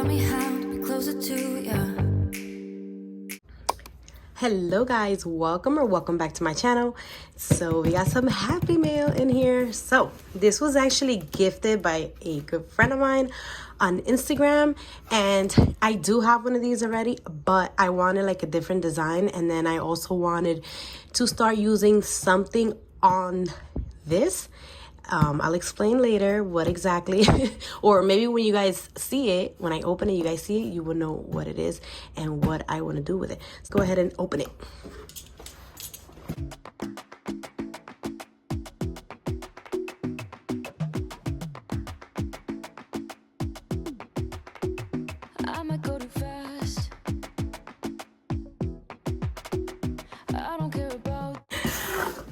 me how to be closer to you. Hello guys, welcome back to my channel. So we got some happy mail in here. So this was actually gifted by a good friend of mine on Instagram, and I do have one of these already, but I wanted like a different design, and then I also wanted to start using something on this. I'll explain later what exactly, or maybe when you guys see it, when I open it, you guys see it, you will know what it is and what I want to do with it. Let's go ahead and open it. I might go too fast. I don't care about.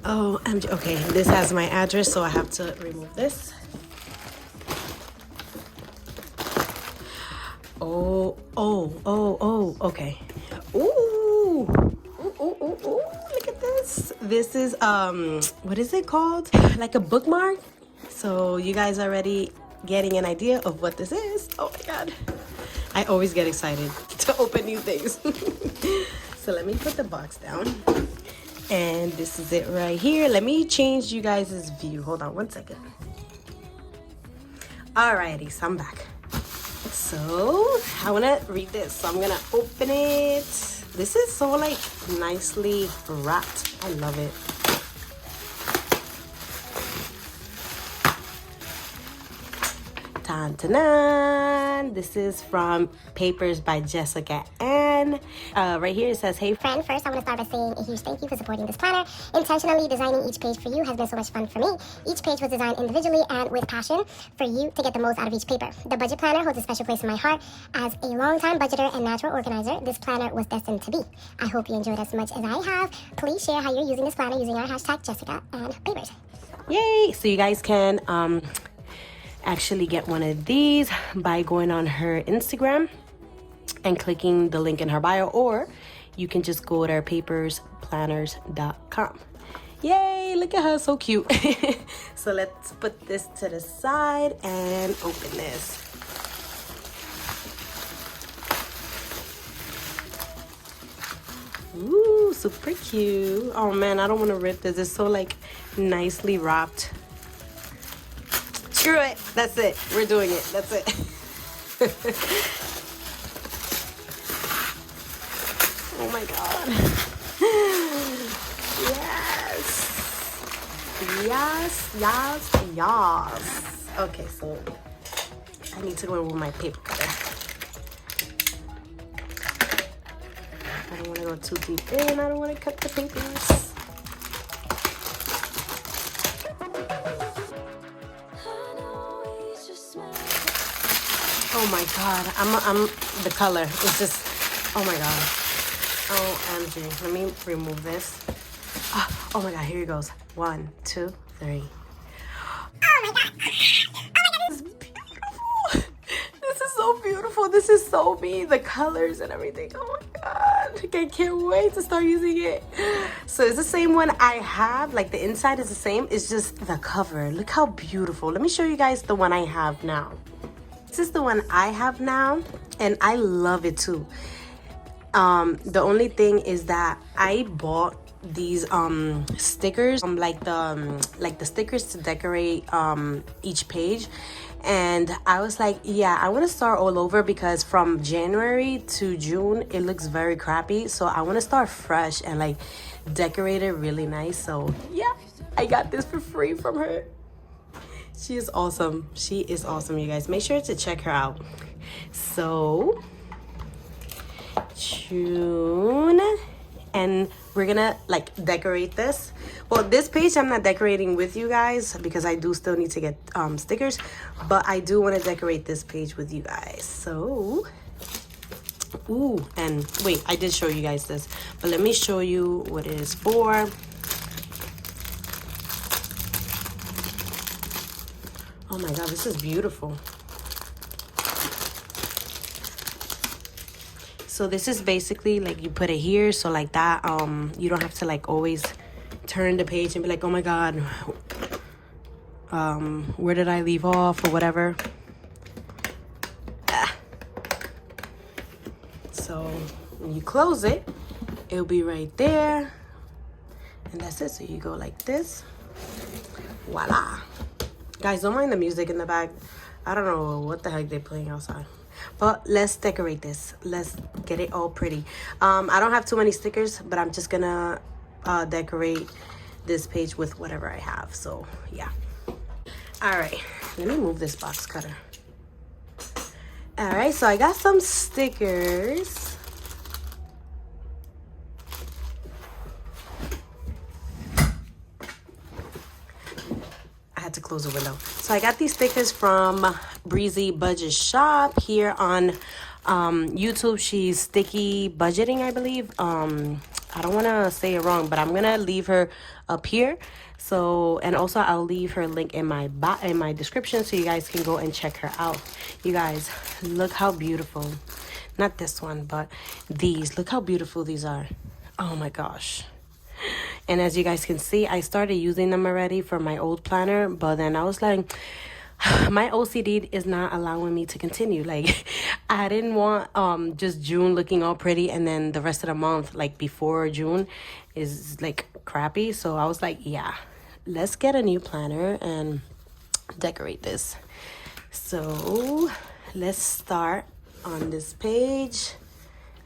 Oh, okay. This has my address, so I have to remove this. Oh, okay. Ooh, look at this. This is, what is it called? Like a bookmark. So you guys are already getting an idea of what this is. Oh my God. I always get excited to open new things. So let me put the box down. And this is it right here. Let me change you guys' view. Hold on one second. Alrighty, so I'm back. So I want to read this. So I'm going to open it. This is so like nicely wrapped. I love it. Tan-tan-tan. This is from PapersByJessicaAnn. Right here it says, "Hey friend, first I want to start by saying a huge thank you for supporting this planner. Intentionally designing each page for you has been so much fun for me. Each page was designed individually and with passion for you to get the most out of each paper. The budget planner holds a special place in my heart. As a long-time budgeter and natural organizer, this planner was destined to be. I hope you enjoyed as much as I have. Please share how you're using this planner using our hashtag Jessica and Papers." Yay! So you guys can actually get one of these by going on her Instagram and clicking the link in her bio, or you can just go to her papersplanners.com. Yay, look at her, so cute. So let's put this to the side and open this. Ooh, super cute. Oh man, I don't want to rip this. It's so like nicely wrapped. Screw it. That's it. We're doing it. That's it. Oh my God. Yes. Yes, yes, yes. Okay, so I need to go with my paper cutter. I don't want to go too deep in. I don't want to cut the papers. Oh my God, I'm the color. It's just, oh my God. OMG, let me remove this. Oh my God, here it goes. 1, 2, 3. Oh my God. This is beautiful. This is so beautiful. This is so me. The colors and everything. Oh my God. I can't wait to start using it. So it's the same one I have. Like the inside is the same. It's just the cover. Look how beautiful. Let me show you guys the one I have now. This is the one I have now, and I love it too. The only thing is that I bought these stickers, like the stickers to decorate each page, and I was like, yeah, I want to start all over because from January to June it looks very crappy, so I want to start fresh and like decorate it really nice. So yeah, I got this for free from her. She is awesome. She is awesome, you guys. Make sure to check her out. So June, and we're gonna like decorate this. Well, this page I'm not decorating with you guys because I do still need to get stickers, but I do want to decorate this page with you guys. So ooh, and wait, I did show you guys this, but let me show you what it is for. Oh my God, this is beautiful. So this is basically like you put it here, so like that you don't have to like always turn the page and be like, oh my God, where did I leave off or whatever. So when you close it, it'll be right there. And that's it. So you go like this. Voila. Guys, don't mind the music in the back. I don't know what the heck they're playing outside. But let's decorate this. Let's get it all pretty. I don't have too many stickers, but I'm just gonna decorate this page with whatever I have. So yeah. All right, let me move this box cutter. All right, so I got some stickers. I had to close the window. So I got these stickers from Breezy Budget Shop here on YouTube. She's Sticky Budgeting, I believe. I don't want to say it wrong, but I'm gonna leave her up here. So, and also I'll leave her link in my description so you guys can go and check her out. You guys, look how beautiful. Not this one, but these. Look how beautiful these are. Oh my gosh. And as you guys can see, I started using them already for my old planner, but then I was like, my OCD is not allowing me to continue. Like, I didn't want just June looking all pretty and then the rest of the month, like before June, is like crappy. So I was like, yeah, let's get a new planner and decorate this. So let's start on this page.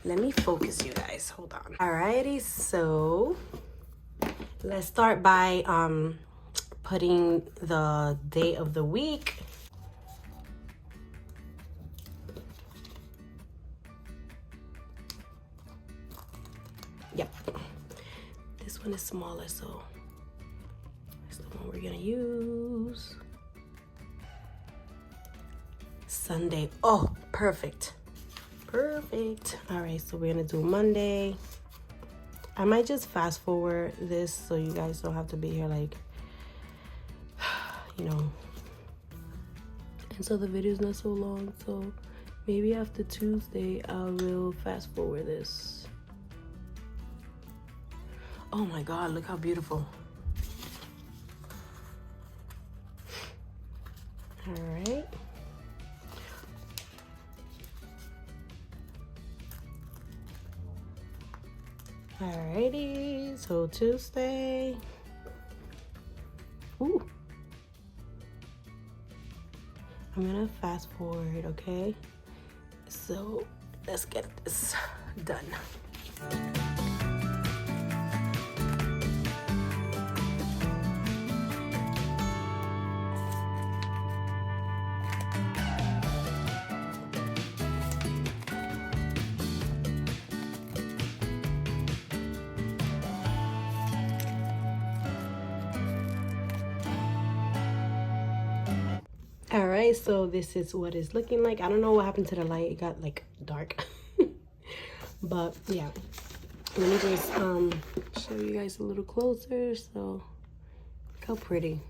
Let me focus, you guys. Hold on. Alrighty, so let's start by putting the day of the week. Yep. This one is smaller, so it's the one we're gonna use. Sunday. Oh, perfect. Perfect. All right, so we're gonna do Monday. I might just fast forward this so you guys don't have to be here like, you know, and so the video's not so long. So maybe after Tuesday I will fast forward this. Oh my god, look how beautiful. All right. Alrighty, so Tuesday. Ooh. I'm gonna fast forward, okay? So let's get this done. All right, so this is what it's looking like. I don't know what happened to the light. It got like dark. But yeah, let me just show you guys a little closer. So look how pretty.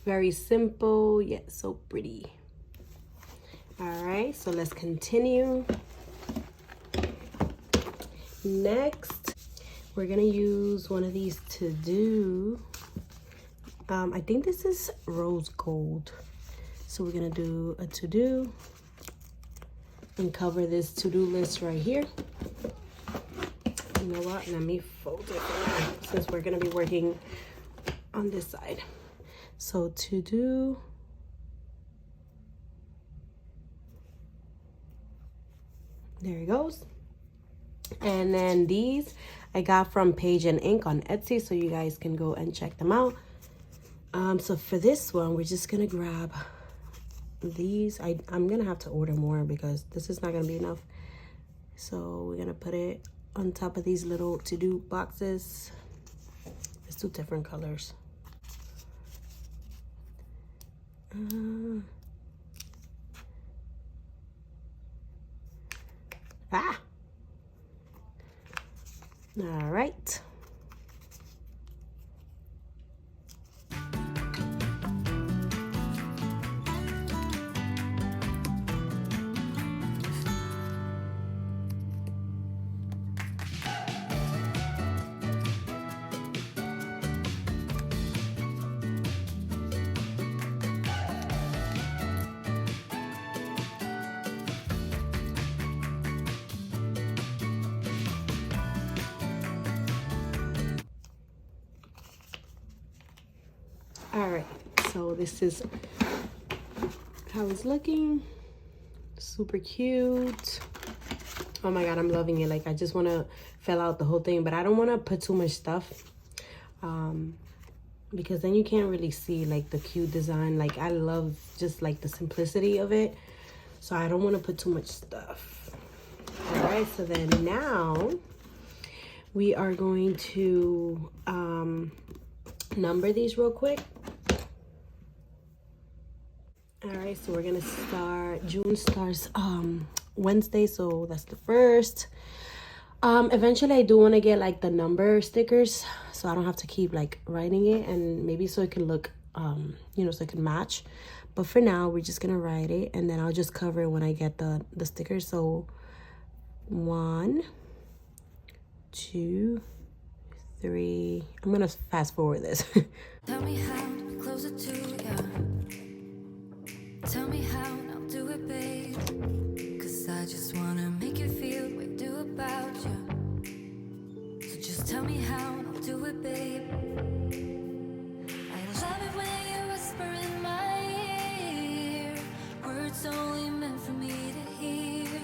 Very simple yet so pretty. All right, so let's continue. Next, we're gonna use one of these to do. I think this is rose gold. So we're gonna do a to-do and cover this to-do list right here. You know what? Let me fold it for now, since we're gonna be working on this side. So to-do. There it goes. And then these I got from Page and Ink on Etsy, so you guys can go and check them out. So for this one, we're just gonna grab these. I'm gonna have to order more because this is not gonna be enough. So we're gonna put it on top of these little to-do boxes. It's two different colors. All right. All right, so this is how it's looking. Super cute. Oh my god, I'm loving it. Like, I just want to fill out the whole thing, but I don't want to put too much stuff, because then you can't really see like the cute design. Like, I love just like the simplicity of it, so I don't want to put too much stuff. All right, so then now we are going to number these real quick. All right, so we're gonna start. June starts Wednesday, so that's the 1st. Eventually I do want to get like the number stickers, so I don't have to keep like writing it, and maybe so it can look you know, so it can match. But for now, we're just gonna write it, and then I'll just cover it when I get the stickers. So 1, 2, 3. I'm gonna fast forward this. Tell me how to be closer to you. Tell me how and I'll do it, babe. Cause I just wanna make you feel what I do about you. So just tell me how and I'll do it, babe. I love it when you whisper in my ear, words only meant for me to hear.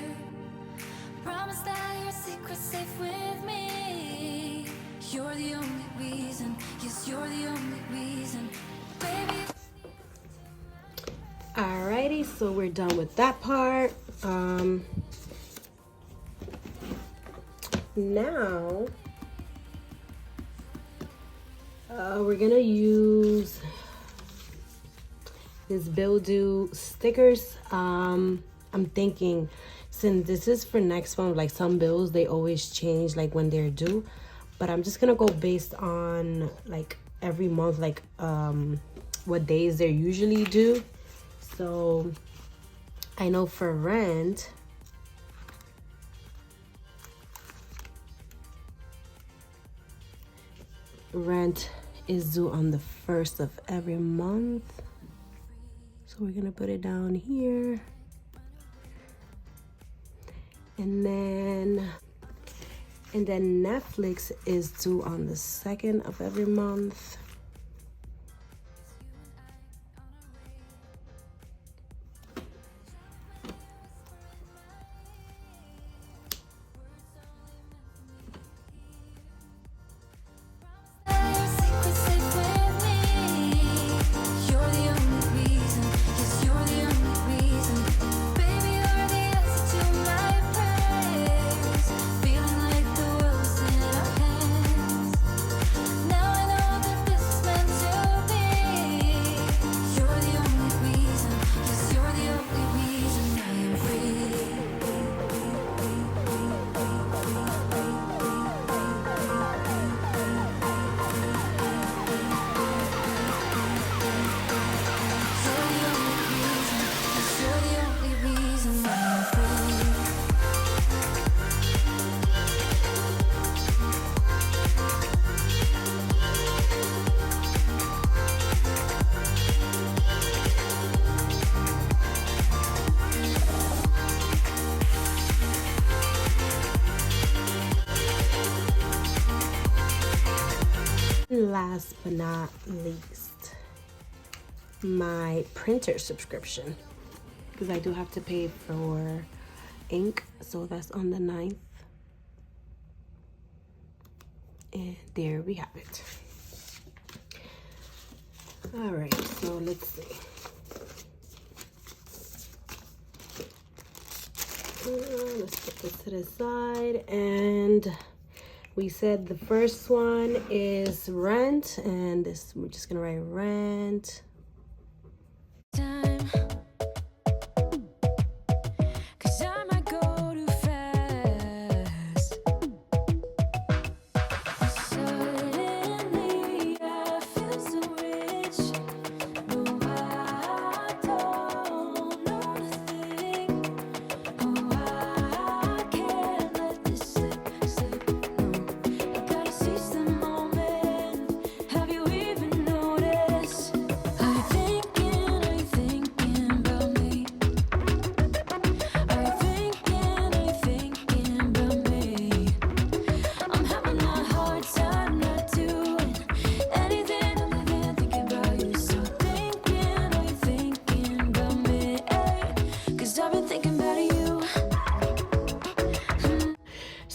Promise that your secret's safe with me. You're the only reason, yes, you're the only reason, baby. Alrighty, so we're done with that part. Now we're gonna use this bill due stickers. I'm thinking, since this is for next month, like some bills they always change like when they're due, but I'm just gonna go based on like every month, like what days they're usually due. So I know for rent, is due on the 1st of every month. So we're gonna put it down here. And then Netflix is due on the 2nd of every month. Last but not least, my printer subscription, because I do have to pay for ink, so that's on the 9th. And there we have it. All right, so let's see. Let's put this to the side. And we said the first one is rent, and this we're just gonna write rent. Cause I might go too fast. Suddenly I feel so rich. No, I don't know the thing. Oh, I can't let this slip. No, I gotta seize the moment. Have you even noticed? I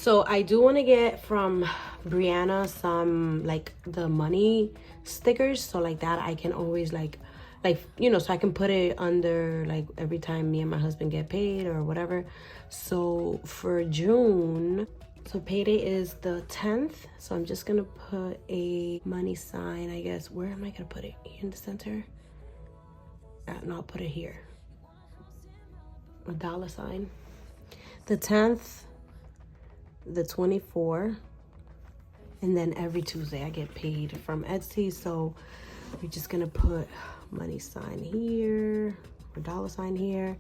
So I do want to get from Briana some like the money stickers, so like that I can always like you know, so I can put it under like every time me and my husband get paid or whatever. So for June, so payday is the 10th, so I'm just gonna put a money sign, I guess. Where am I gonna put it? Here in the center? No, I'll put it here. A dollar sign. The 10th, the 24th, and then every Tuesday I get paid from Etsy, so we're just gonna put money sign here, or dollar sign here,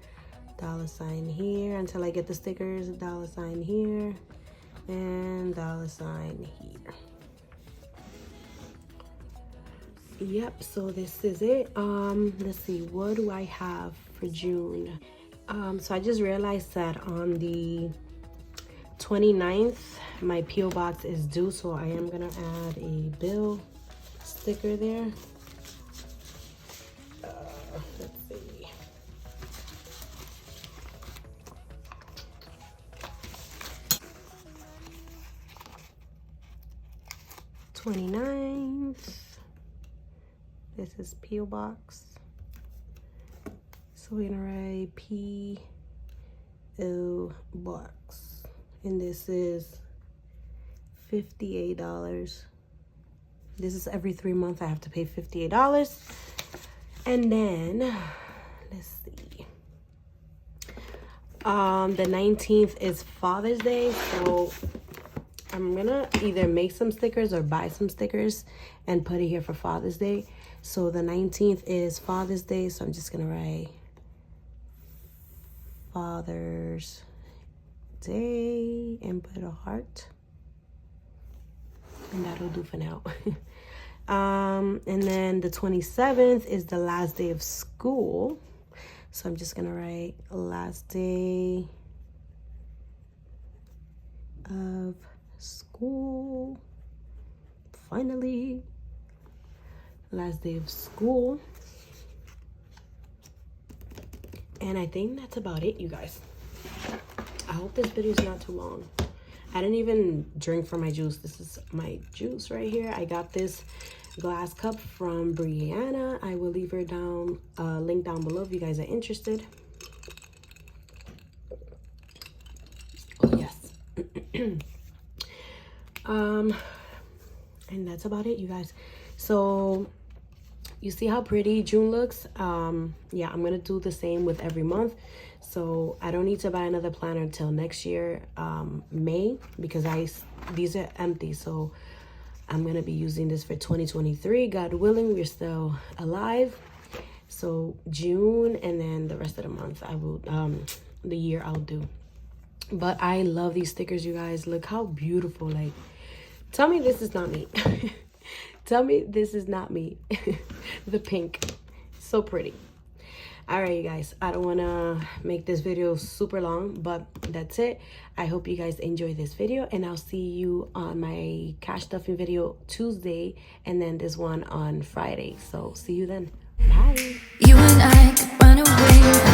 dollar sign here until I get the stickers, dollar sign here, and dollar sign here. Yep, so this is it. Let's see, what do I have for June? So I just realized that on the 29th my PO box is due, so I am gonna add a bill sticker there. Let's see. This is PO box. So we're gonna write PO box, and this is $58. This is every 3 months I have to pay $58. And then let's see, the 19th is Father's Day, so I'm gonna either make some stickers or buy some stickers and put it here for Father's Day. So the 19th is Father's Day, so I'm just gonna write Father's Day and put a heart, and that'll do for now. And then the 27th is the last day of school, so I'm just gonna write last day of school. Finally, last day of school. And I think that's about it, you guys. I hope this video is not too long. I didn't even drink from my juice. This is my juice right here. I got this glass cup from Briana. I will leave her link down below if you guys are interested. Oh yes. And that's about it, you guys. So you see how pretty June looks? Yeah, I'm gonna do the same with every month. So I don't need to buy another planner until next year, May, because these are empty. So I'm gonna be using this for 2023. God willing, we're still alive. So June, and then the rest of the month I will, the year I'll do. But I love these stickers, you guys. Look how beautiful. Like, tell me this is not me. Tell me this is not me. The pink, so pretty. All right, you guys, I don't want to make this video super long, but that's it. I hope you guys enjoy this video, and I'll see you on my cash stuffing video Tuesday, and then this one on Friday. So see you then. Bye. You and I could run away.